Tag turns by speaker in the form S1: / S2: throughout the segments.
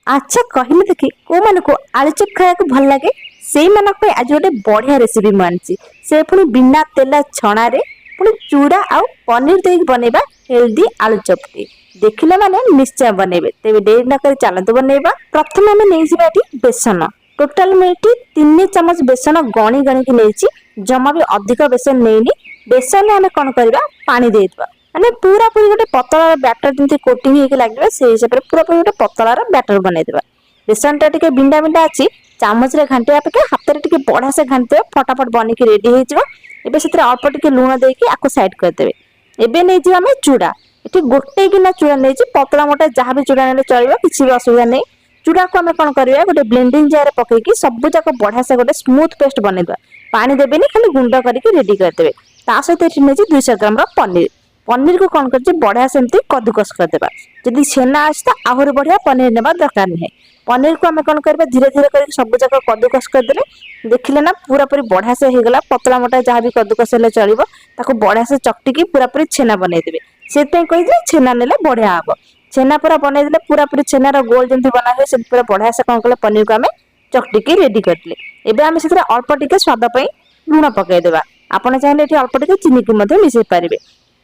S1: अच्छा कहले देखी को मानको आलू चप खाया भल लगे से मानक पे आज गोटे बढ़िया रेसिपी मानछि से पुणी बिना तेल छणा रे पुणी चूड़ा आउ पनीर देख बनेबा हेल्दी आलू चप टी देखिले माने निश्चय बनेबे तेबे देरी न कर चलत बनेबा। प्रथम हमें नहीं जिबा एटी बेसन टोटल में एटी 3 चम्मच बेसन गणी गणी की नेछि जमा भी अधिक बेसन नेइनी। बेसन हमें कौन करबा पानी देइतबा माने पूरा पूरी गोटे पतला बैटर जंती कोटिंग हेके लागबा से हिसाब रे पूरा पूरी गोटे पतला बैटर बनै देबा। बेसन टा टिके बिंडा बिंडा अछि चामच रे घांटे अपेक्षा हाथ रे टिके बढा से घांटे फटाफट बनी के रेडी हे जिवो। एबे सेतरे अल्प टिके लूण देके आको साइड कर देबे। एबे नै जिवा हमें चूड़ा एठी गोटे गिना चूड़ा नै छि पतला मोटा जहां भी चूड़ा नेले चलिबा किछि भी असुविधा नै। चूड़ा को हमें कौन करबा गोटे ब्लेंडिंग जार पके की सब जाक बढ़ा से गोटे स्मूथ पेस्ट बनै देबा। पानी देबेनी खाली गुंडा करके रेडी कर देबे। ता सहित एठी नै छि 200 ग्राम रो पनीर पनीर को कौन कर बढ़िया सेमती कद्दूकस कर देबा। जदि छेना अछि त आहुर बढ़िया पनीर नेबा दरकार नै। पनीर को हमें कौन करबा धीरे धीरे करके सब जाक कद्दूकस कर देले देखिले ना पूरा पूरी बढ़िया से हे गला पतला मोटा जहां भी कद्दूकस हेले चलिबो ताको बढ़िया से चकटी की पूरा पूरी छेना बनै देबे। सेते कहि दे छेना नेले बढ़िया हबो। छेना पूरा बनै देले पूरा पूरी छेना रो गोल जंती बना होय से पूरा बढ़िया से कौन कले पनीर को हमें चकटी की रेडी कर देले। एबे हमें सेतरे अल्प टिके स्वाद पई लूण पकाई देबा। आपण चाहिले एठी अल्प टिके चीनी की मध्ये मिसै पारिबे।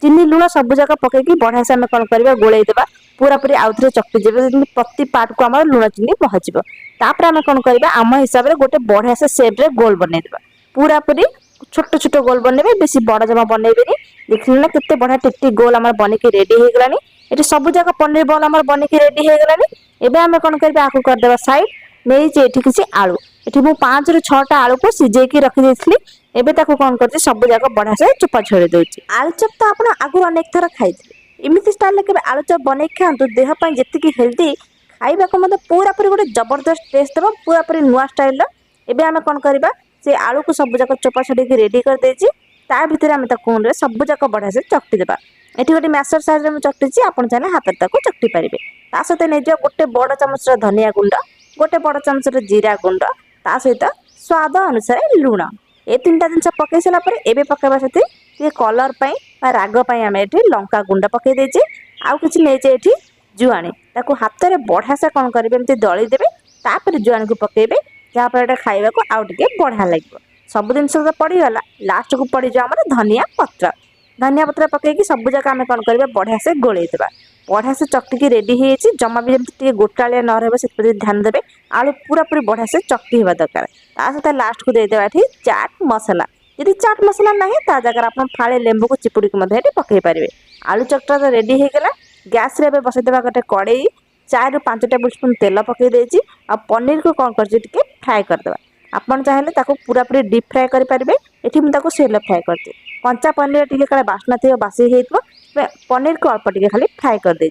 S1: चीनी लूण सब जगह पकईकी बढ़िया से कौन करबा गोलई देबा पूरा पूरी आउथरे चकटी जेबे प्रति पार्ट को हमर लूण चीनी पहुंचबो। तापर हम कौन करबा आम हिसाब रे गोटे बढ़िया से शेप रे गोल बनै देबा। पूरा पूरी छोट छोट गोल बनेबे बेसी बड़ जमा बनेबेनी। देखिले ना केते बढ़िया टिकटी गोल हमर बने के रेडी हे गलानी। एठी सब जगह पनीर बॉल हमर बने के रेडी हे गलानी। एबे हम कौन करबा आकु कर देबा साइड नै जे एठी किछि आलू एठी मु 5 ରୁ 6 टा आलू को सिजे की रखि देथली। एबे ताको कौन करछि सब जगह बढ़िया से चुपा छोड़ी दोछि। आलू चप तो आपण आगु अनेक थर खाइथिले इमिति स्टाइल ले केबे आलू चप बनै खांतु देह पय जेतिकी हेल्दी खाइबा को मते पूरा पूरी गोटे जबरदस्त टेस्ट देबो पूरा पूरी नुआ स्टाइल ला। एबे हम कौन करबा से आलू को सब जगह चोपा छडी के रेडी कर देछि। ता भीतर हम ता कोन रे सब जगह बढ़िया से चकटी देबा। एठी गोटे मैशर साइज रे हम चकटी छी आपण चाहे हाथ रे ताको चकटी परिबे। ता सते नै जे गोटे बड़ चमच रे धनिया गुंड गोटे बड़ चमच रे जीरा गुंड ता सहित स्वाद अनुसार लूण ए तीनटा जिनस पकई सारा पर एबे पकेबा सेति ये कलर पई बा राग पई हम एठी लंका गुंड पकई देछि। आउ किछि नै जे एठी जुआणी ताको हाथ रे बढ़िया से कोन करबे एमती दळी देबे। तापर जुआणी को पकेबे जहा पर एटा खाइबा को आउ टिके बढ़िया लागबो। सब जिनस तो पड़ी गला लास्ट को पड़ी जो हमर धनिया पत्र पकई की सब जगह हम कोन करबे बढ़िया से गोळै देबा। बढ़िया से चकटी की रेडी हे छि जमा भी जेमती टिके गोटालिया न रहबे से पर ध्यान देबे। आलू पूरा पूरी बढ़िया से चकटी हेबा दरकार। ता सहित लास्ट को दे देबा एठी चाट मसाला यदि चाट मसाला नाही ता जगह आपण फाळे लेंबू को चिपुड़ी के मध्ये एठी पकई परिबे। आलू चकटा तो रेडी हे गेला। गैस रे बे बसै देबा गोटे कड़ाई 4 ରୁ 5 टेबल स्पून तेल पकई देछि। आ पनीर को कोन करछि टिके फ्राई कर देबा। आपण चाहेले ताको पूरा पूरी डीप फ्राई कर परिबे। एठी हम ताको सेलो फ्राई करते कंचा पनीर टिके काले बास्ना थियो बासी हेतबो पनीर को अल्प टिके खाली फ्राई कर दे।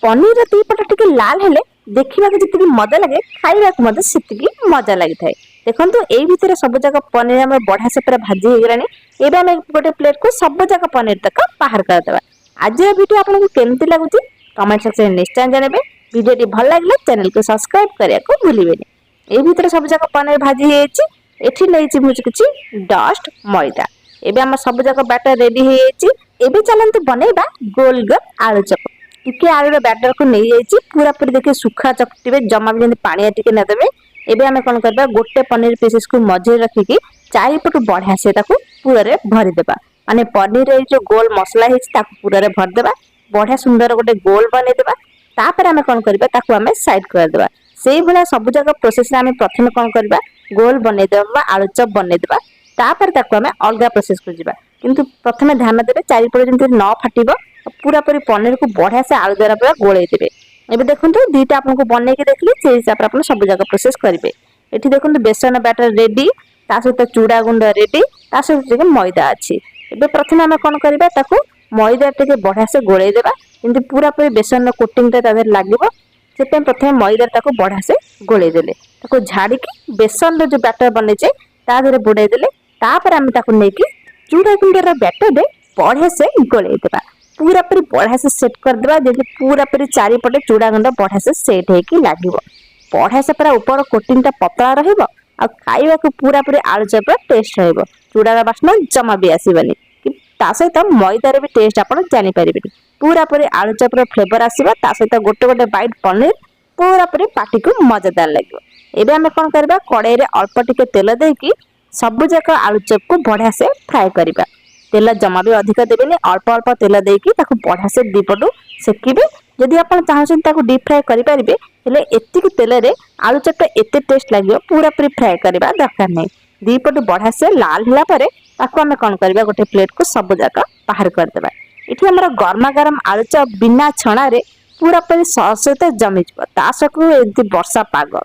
S1: पनीर रे ती पट टिके लाल हेले देखिबा के जति मजा लागे खाइबा को मजा सेति मजा लागि थाए। देखंतु एई भितरे सब जगह पनीर हम बढ़िया से पूरा भाजी हे गरानी। एबे हम गोटे प्लेट को सब जगह पनीर तक बाहर कर देबा। आज वीडियो आपन को केमति लागुची कमेंट सेक्शन में निश्चय जानबे। वीडियो टी भल लागले चैनल को सब्सक्राइब करिया को भूलिबेनी। ए भितर सब जगह पनीर भाजी हेछि एठी नैछि मुझ किछि डस्ट मैदा। एबे हम सब जगह बैटर रेडी हेछि। एबे चलंतु बनेबा गोल गोल आलू चप। टिके आलू रे बैटर को नै जाइछि पूरा पूरी देखि सुखा चकटिबे जमा भी पानी टिके न देबे। एबे हम कोन करबा गोटे पनीर पीसेस को मझे रखी की चारि पट बढ़िया से ताको पूरा रे भरि देबा। माने पनीर रे जो गोल मसला हेछि ताको पूरा रे भर देबा। बढ़िया सुंदर गोटे गोल बने देबा। तापर हम कोन करबा ताको हम साइड कर देबा। सेही भला सब जगह प्रोसेस रे हम प्रथम कोन करबा गोल बने देबा आलू चप बने देबा। तापर ताको हम अलगा प्रोसेस कर जिबा किंतु प्रथम ध्यान देबे चारि पट जंती न फाटिबो पूरा पूरी पनीर को बढ़िया से आलू द्वारा पूरा गोळै देबे। एबे देखंतु दीटा आपन को बनै के देखली से हिसाब आपन सब जगह प्रोसेस करिवे। एठी देखंतु बेसन बैटर रेडी ता सहित चूड़ा गुंड रेडी ता सहित मैदा अछि। एबे प्रथम हम कोन करबा ताको मैदा टिके बढ़िया से गोळै देबा किंतु पूरा पूरी बेसन रो कोटिंग ता तादर लागिबो। सेते प्रथम मैदा ताको बढ़िया से गोळै देले ताको झाड़ी की बेसन रो जो बैटर बनै छै ता धरे बुड़ाई देले। तापर हम ताको नै की चूड़ा गुंड रो बैटर दे बढ़िया से गोळै देबा। पूरा पूरी बढ़िया से सेट कर देबा जेति पूरा पूरी चारि पटे चूड़ा गुंड बढ़िया से सेट हे की लागिबो। बढ़िया से पूरा ऊपर कोटिंग ता पतला रहइबो आ खाइबा को पूरा पूरी आलू चप टेस्ट रहइबो। चूड़ा रा बास्ना जमा भी आसीबनी कि ता सहित मैदा रे भी टेस्ट आपण जानि परिबे। पूरा पूरी आलू चप रो फ्लेवर आसीबा ता सहित गोटे गोटे बाइट पनीर पूरा पूरी पाटी को मजेदार लगे। एबे आम कौन करबा कड़ाई रे अल्प टिके तेल देकी सब जाक आलू चप को बढ़िया से फ्राए करबा। तेल जमा भी अधिक देबेनि, अल्प अल्प तेल देकी ताकू बढ़िया से दीपटू सेकिबे। जदि आपण चाहछन ताकू डीप फ्राए करि परिबे, हेले एतिक तेल रे आलू चपटा एते टेस्ट लागियो, पूरा पूरी फ्राए करबा दरकार नै। दीपटू बढ़िया से लाल होला परे ताकू आमे कोन करबा गोटे प्लेट को सब जाक बाहर कर देबा। इठी हमर गरमा गरम आलू चप बिना छणा रे पूरा पूरी सॉस सहित जमी जब ता सकू एमती वर्षा पाग।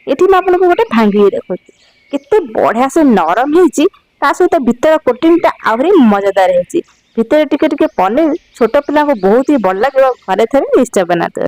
S1: एठी मैं आपको गोटे भांगी देखुची केते बढ़िया से नरम हेची, ता सहित भीतर कोटिंग टा आहरी मजेदार हेची। भीतर टिके टिके पनीर छोट पिला को बहुत ही भल लगे। घरे थे निश्चय बनाते।